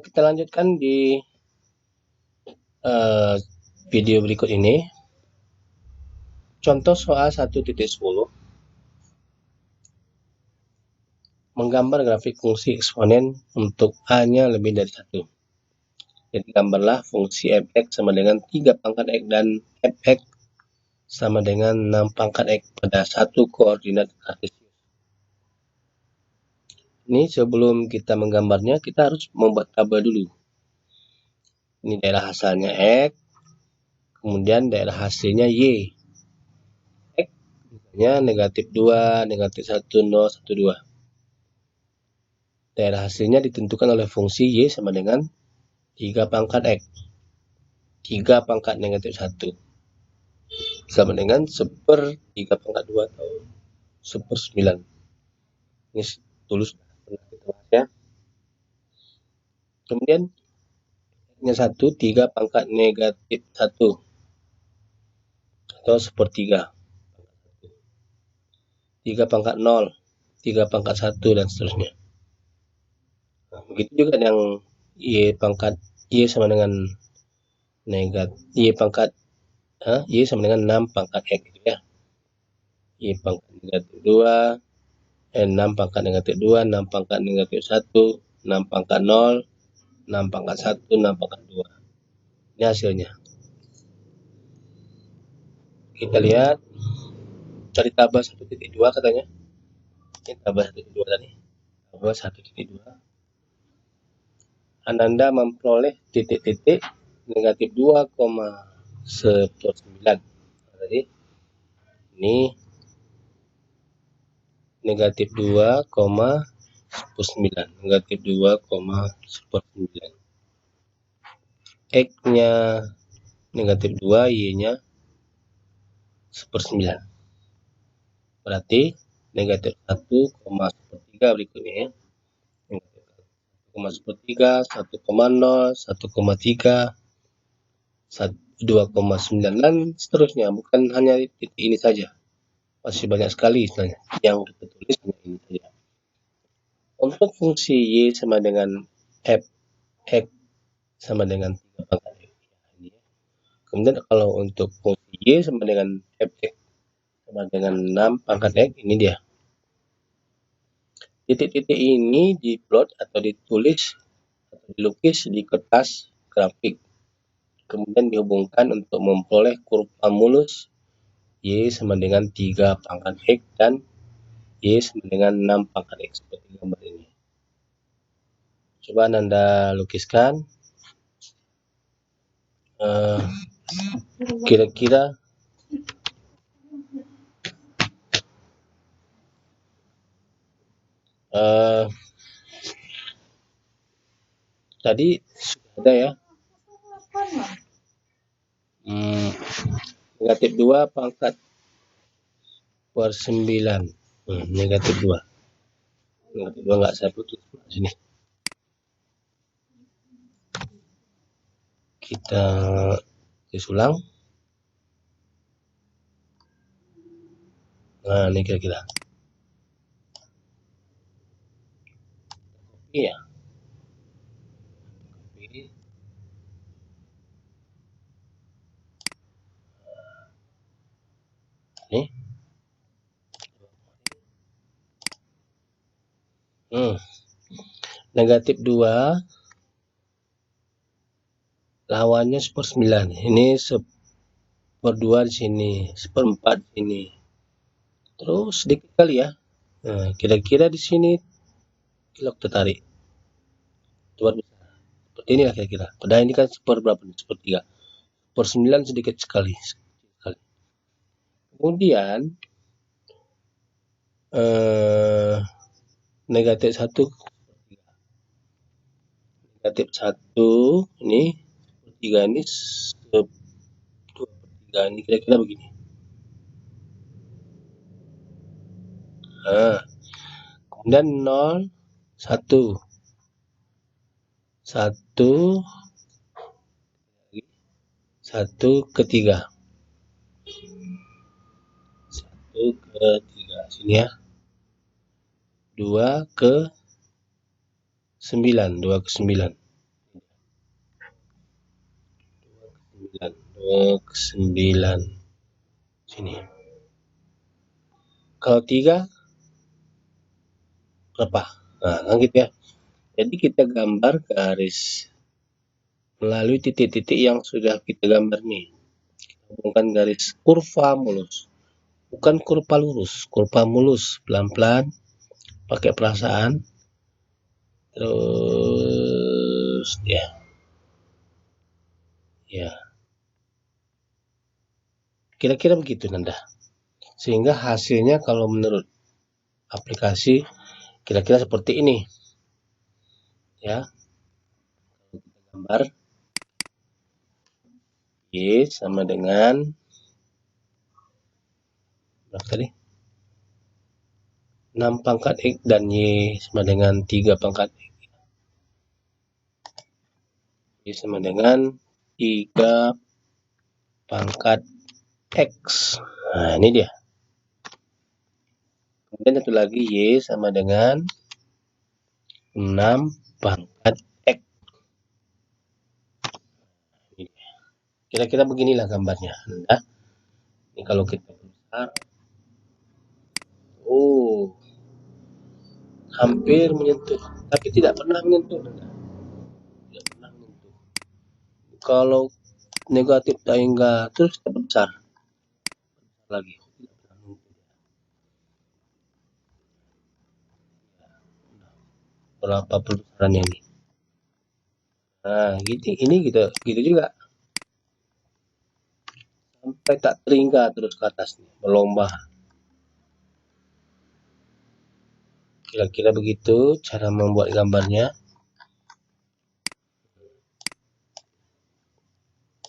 Kita lanjutkan di video berikut ini. Contoh soal 1.10 menggambar grafik fungsi eksponen untuk A-nya lebih dari 1. Jadi gambarlah fungsi f(x) sama dengan 3 pangkat x dan f(x) sama dengan 6 pangkat x pada satu koordinat kartesius. Ini sebelum kita menggambarnya, kita harus membuat tabel dulu. Ini daerah asalnya x, kemudian daerah hasilnya y. X misalnya negatif 2, negatif 1, 0, 1, 2. Daerah hasilnya ditentukan oleh fungsi y sama dengan 3 pangkat x. 3 pangkat negatif 1 sama dengan 1/3 pangkat 2 atau 1/9. Ini tulus pernah kita bahas ya. Kemudian nya 1, 3 pangkat negatif 1 atau 1/3. 3 pangkat 0, 3 pangkat 1 dan seterusnya. Nah, begitu juga yang y pangkat y sama dengan negatif y pangkat y sama dengan 6 pangkat x gitu ya. Y pangkat negatif 2, 6 pangkat negatif 2, 6 pangkat negatif 1, 6 pangkat 0, 6 pangkat 1, 6 pangkat 2. Ini hasilnya. Kita lihat cari tabel 1.2 katanya. Ini tabel 1.2 tadi. Tabel 1.2. Ananda memperoleh titik-titik negatif 2,9. Jadi ini negatif 2,9. Negatif 2,9. X-nya negatif 2, Y-nya 1/9. Berarti negatif 1,3 berikutnya ya. 1,3, 1,0, 1,3, 2,9 dan seterusnya. Bukan hanya titik ini saja. Masih banyak sekali istilahnya yang kita tulis hanya ini saja. Untuk fungsi y sama dengan f(x) sama dengan 3 pangkat x. Kemudian kalau untuk fungsi y sama dengan f(x) sama dengan 6 pangkat x, ini dia. Titik-titik ini diplot atau ditulis atau dilukis di kertas grafik. Kemudian dihubungkan untuk memperoleh kurva mulus y sama dengan 3 pangkat x dan y sama dengan 6 pangkat x seperti gambar ini. Coba Anda lukiskan. Kira-kira tadi sudah ada ya. Negatif 2 pangkat per 9. Negatif 2. Negatif 2 enggak saya putus sini. Kita tulis ulang. Nah, ini kira-kira. Iya. Ini. Negatif 2 lawannya 1/9. Ini 1/2 di sini, 1/4 di sini. Terus sedikit kali ya. Nah, kira-kira di sini kilok tertarik. Coba seperti inilah kira-kira. Padahal ini kan 1/3. 1/9 sedikit sekali. Kemudian negatif 1, negatif 1 ini 3 ini 2/3 ini kira-kira begini. Kemudian 0, 1, 1/3. 1/3 sini ya. 2/3. 9, 2 ke 9. 2 ke 9. Sini. Kalau 3 berapa? Nah, kan gitu ya. Jadi kita gambar garis melalui titik-titik yang sudah kita gambar nih. Hubungkan garis kurva mulus. Bukan kurva lurus, kurva mulus. Pelan-pelan, pakai perasaan. Terus ya. Kira-kira begitu Nanda. Sehingga hasilnya kalau menurut aplikasi kira-kira seperti ini. Ya. Gambar Y sama dengan berapa tadi? 6 pangkat X dan Y sama dengan 3 pangkat X. Y sama dengan 3 pangkat X. Nah, ini dia. Kemudian satu lagi Y sama dengan 6 pangkat X. Kira-kira beginilah gambarnya. Nah, ini kalau kita besar, hampir menyentuh, tapi tidak pernah menyentuh. Tidak pernah menyentuh. Kalau negatif hingga terus kita besar lagi. Berapa perbesarannya ini? Nah, ini gitu juga. Sampai tak terhingga terus ke atas nih, berlomba. Kira-kira begitu cara membuat gambarnya.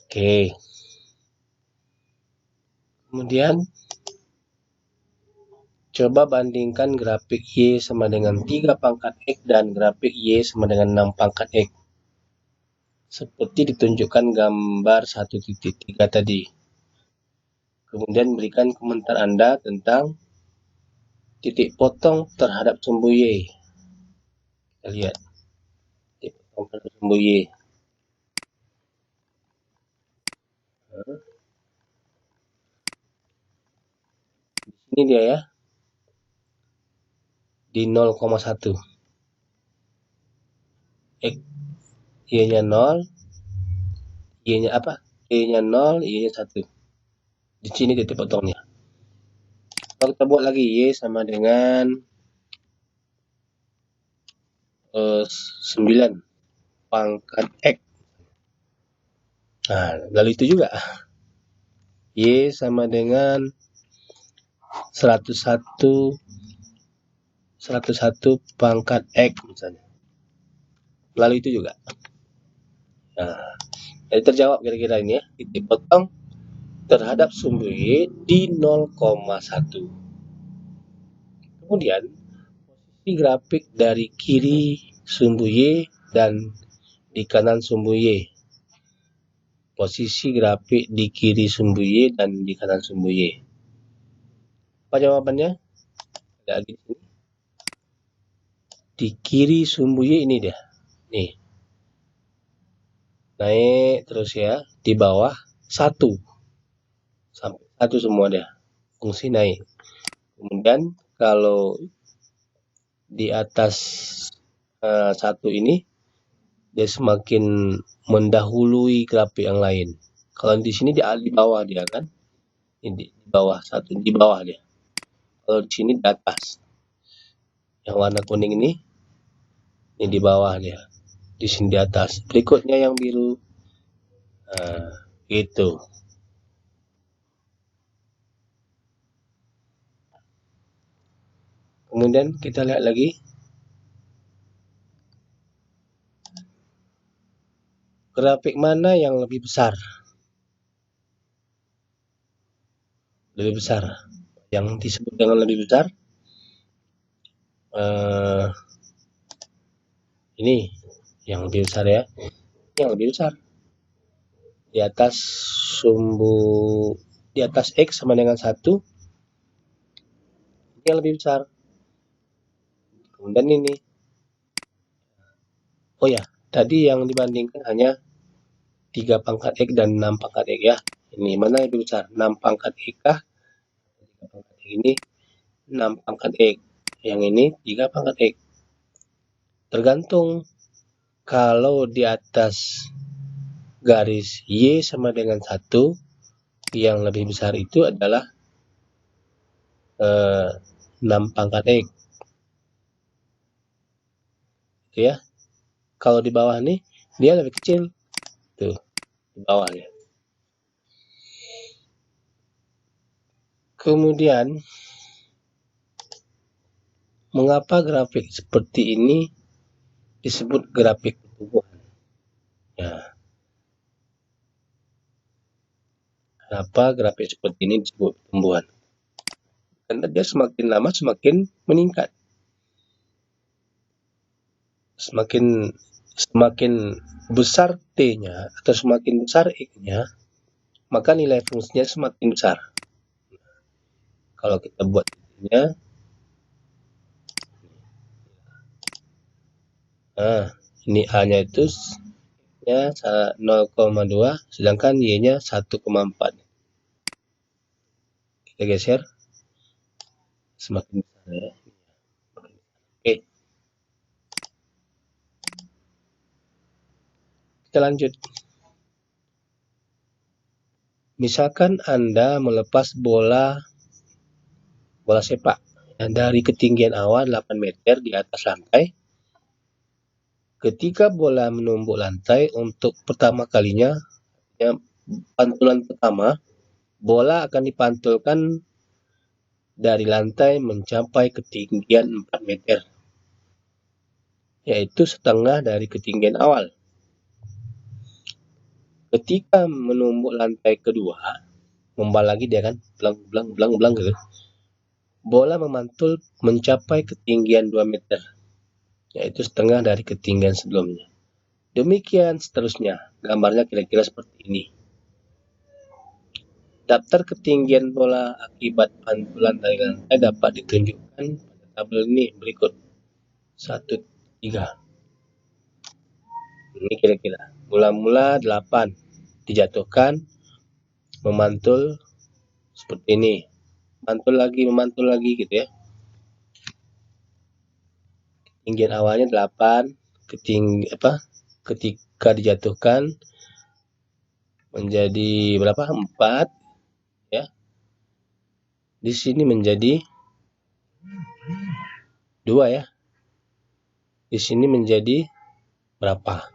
Oke. Kemudian coba bandingkan grafik Y sama dengan 3 pangkat X dan grafik Y sama dengan 6 pangkat X. Seperti ditunjukkan gambar 1.3 tadi. Kemudian berikan komentar Anda tentang titik potong terhadap sumbu Y. Kita lihat. Titik potong terhadap sumbu Y. Ini dia ya. Di 0,1. X Y-nya 0, Y-nya apa? Y-nya 0, Y-nya 1. Di sini titik potongnya. Kalau kita buat lagi Y sama dengan 9 pangkat X. Nah, lalu itu juga. Y sama dengan 101 pangkat X misalnya. Lalu itu juga. Nah, jadi terjawab kira-kira ini ya. Titik potong terhadap sumbu Y di 0,1. Kemudian posisi grafik dari kiri sumbu Y dan di kanan sumbu Y. Posisi grafik di kiri sumbu Y dan di kanan sumbu Y. Apa jawabannya? Ada di sini. Di kiri sumbu Y ini dia. Nih. Naik terus ya. Di bawah 1. Sampai 1 semua dia. Fungsi naik. Kemudian kalau di atas 1 ini dia semakin mendahului grafik yang lain. Kalau di sini di bawah dia kan. Ini di bawah 1, di bawah dia. Kalau di sini di atas. Yang warna kuning ini di bawah dia. Di sini di atas. Berikutnya yang biru. Nah, gitu. Kemudian kita lihat lagi. Grafik mana yang lebih besar? Lebih besar. Yang disebut dengan lebih besar. Ini yang lebih besar ya. Yang lebih besar. Di atas sumbu, di atas X sama dengan 1. Yang lebih besar. Kemudian ini. Oh ya, tadi yang dibandingkan hanya 3 pangkat X dan 6 pangkat X ya. Ini mana yang lebih besar? 6 pangkat X kah? 3 pangkat X ini 6 pangkat X. Yang ini 3 pangkat X. Tergantung. Kalau di atas garis Y sama dengan 1, yang lebih besar itu adalah 6 pangkat X. Gitu ya. Kalau di bawah nih, dia lebih kecil. Tuh, di bawahnya. Kemudian, mengapa grafik seperti ini disebut grafik pertumbuhan? Ya. Kenapa grafik seperti ini disebut pertumbuhan? Karena dia semakin lama semakin meningkat. Semakin besar T-nya atau semakin besar X-nya, maka nilai fungsinya semakin besar. Kalau kita buat T-nya, nah, ini A-nya itu 0,2, sedangkan Y-nya 1,4. Kita geser, semakin besar ya. Oke. Kita lanjut. Misalkan Anda melepas bola sepak dari ketinggian awal 8 meter di atas lantai. Ketika bola menumbuk lantai untuk pertama kalinya, ya, pantulan pertama, bola akan dipantulkan dari lantai mencapai ketinggian 4 meter, yaitu setengah dari ketinggian awal. Ketika menumbuk lantai kedua, membal lagi dia kan, belang gitu. Bola memantul mencapai ketinggian 2 meter, yaitu setengah dari ketinggian sebelumnya. Demikian seterusnya, gambarnya kira-kira seperti ini. Daftar ketinggian bola akibat pantulan dari lantai dapat ditunjukkan pada tabel ini berikut. 1, 3. Ini kira-kira. Mula-mula 8 dijatuhkan, memantul seperti ini. Memantul lagi gitu ya. Ketinggian awalnya 8, ketika dijatuhkan menjadi berapa? 4 ya. Di sini menjadi 2 ya. Di sini menjadi berapa?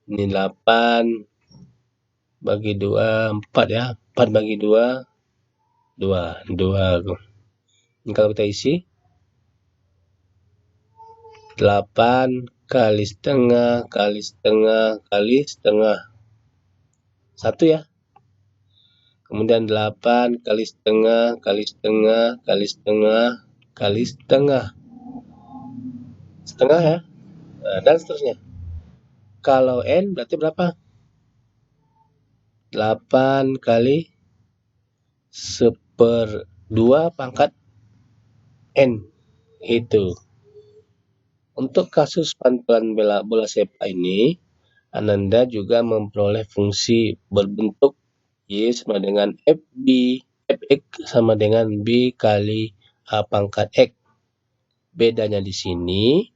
Ini 8 bagi 2, 4 ya. 4 bagi 2, 2. Ini kalau kita isi 8 kali setengah kali setengah kali setengah 1 ya. Kemudian 8 kali setengah kali setengah kali setengah kali setengah ya. Nah, dan seterusnya. Kalau N berarti berapa? 8 kali 1/2 pangkat N. Itu. Untuk kasus pantulan bola sepak ini, Ananda juga memperoleh fungsi berbentuk Y sama dengan Fx sama dengan B kali A pangkat X. Bedanya di sini,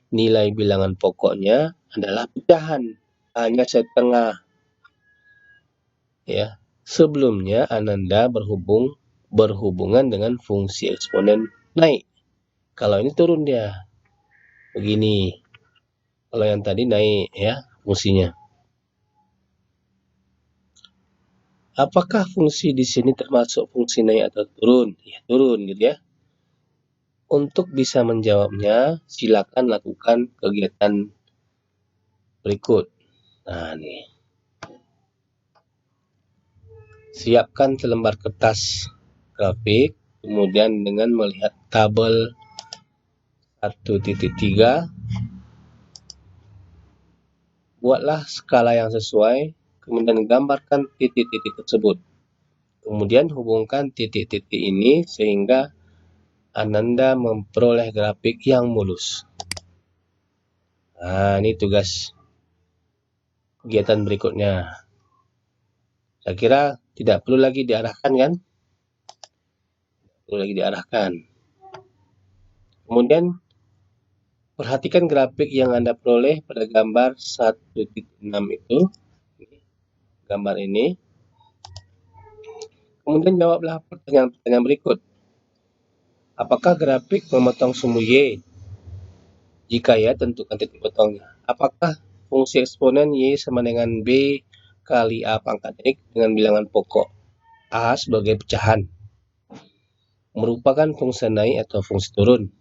nilai bilangan pokoknya adalah pecahan, hanya setengah. Ya, sebelumnya Ananda berhubungan dengan fungsi eksponen naik. Kalau ini turun dia, begini. Kalau yang tadi naik ya fungsinya. Apakah fungsi di sini termasuk fungsi naik atau turun? Ya, turun gitu ya. Untuk bisa menjawabnya, silakan lakukan kegiatan berikut. Nah, nih. Siapkan selembar kertas grafik, kemudian dengan melihat tabel 1.3, buatlah skala yang sesuai, kemudian gambarkan titik-titik tersebut. Kemudian hubungkan titik-titik ini sehingga Ananda memperoleh grafik yang mulus. Nah, ini tugas kegiatan berikutnya. Saya kira tidak perlu lagi diarahkan kan? Perlu lagi diarahkan. Kemudian perhatikan grafik yang Anda peroleh pada gambar 1.6 itu. Gambar ini. Kemudian jawablah pertanyaan-pertanyaan berikut. Apakah grafik memotong sumbu Y? Jika ya, tentukan titik potongnya. Apakah fungsi eksponen Y sama dengan B kali A pangkat X dengan bilangan pokok A sebagai pecahan merupakan fungsi naik atau fungsi turun?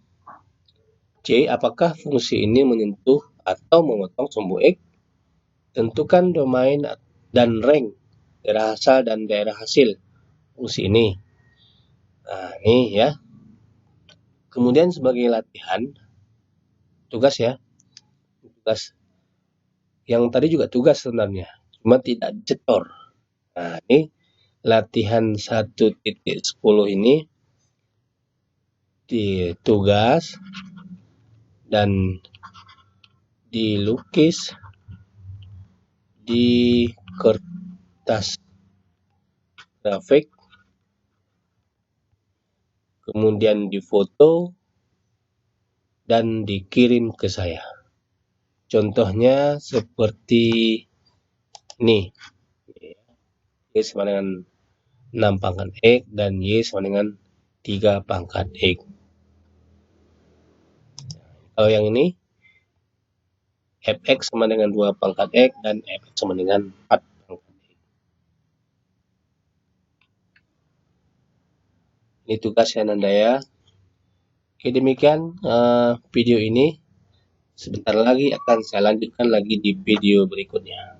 C. Apakah fungsi ini menyentuh atau memotong sumbu X? Tentukan domain dan rank daerah asal dan daerah hasil fungsi ini. Nah, ini ya. Kemudian sebagai latihan, tugas ya. Tugas yang tadi juga tugas sebenarnya, cuma tidak dicetor. Nah, ini latihan 1.10 ini ditugas dan dilukis di kertas grafik, kemudian difoto dan dikirim ke saya. Contohnya seperti ini. Y sama dengan 6 pangkat X dan Y sama dengan 3 pangkat X. Kalau yang ini Fx sama dengan 2 pangkat X dan Fx sama dengan 4 pangkat X. Ini tugas ya Nanda ya. Oke, demikian video ini. Sebentar lagi akan saya lanjutkan lagi di video berikutnya.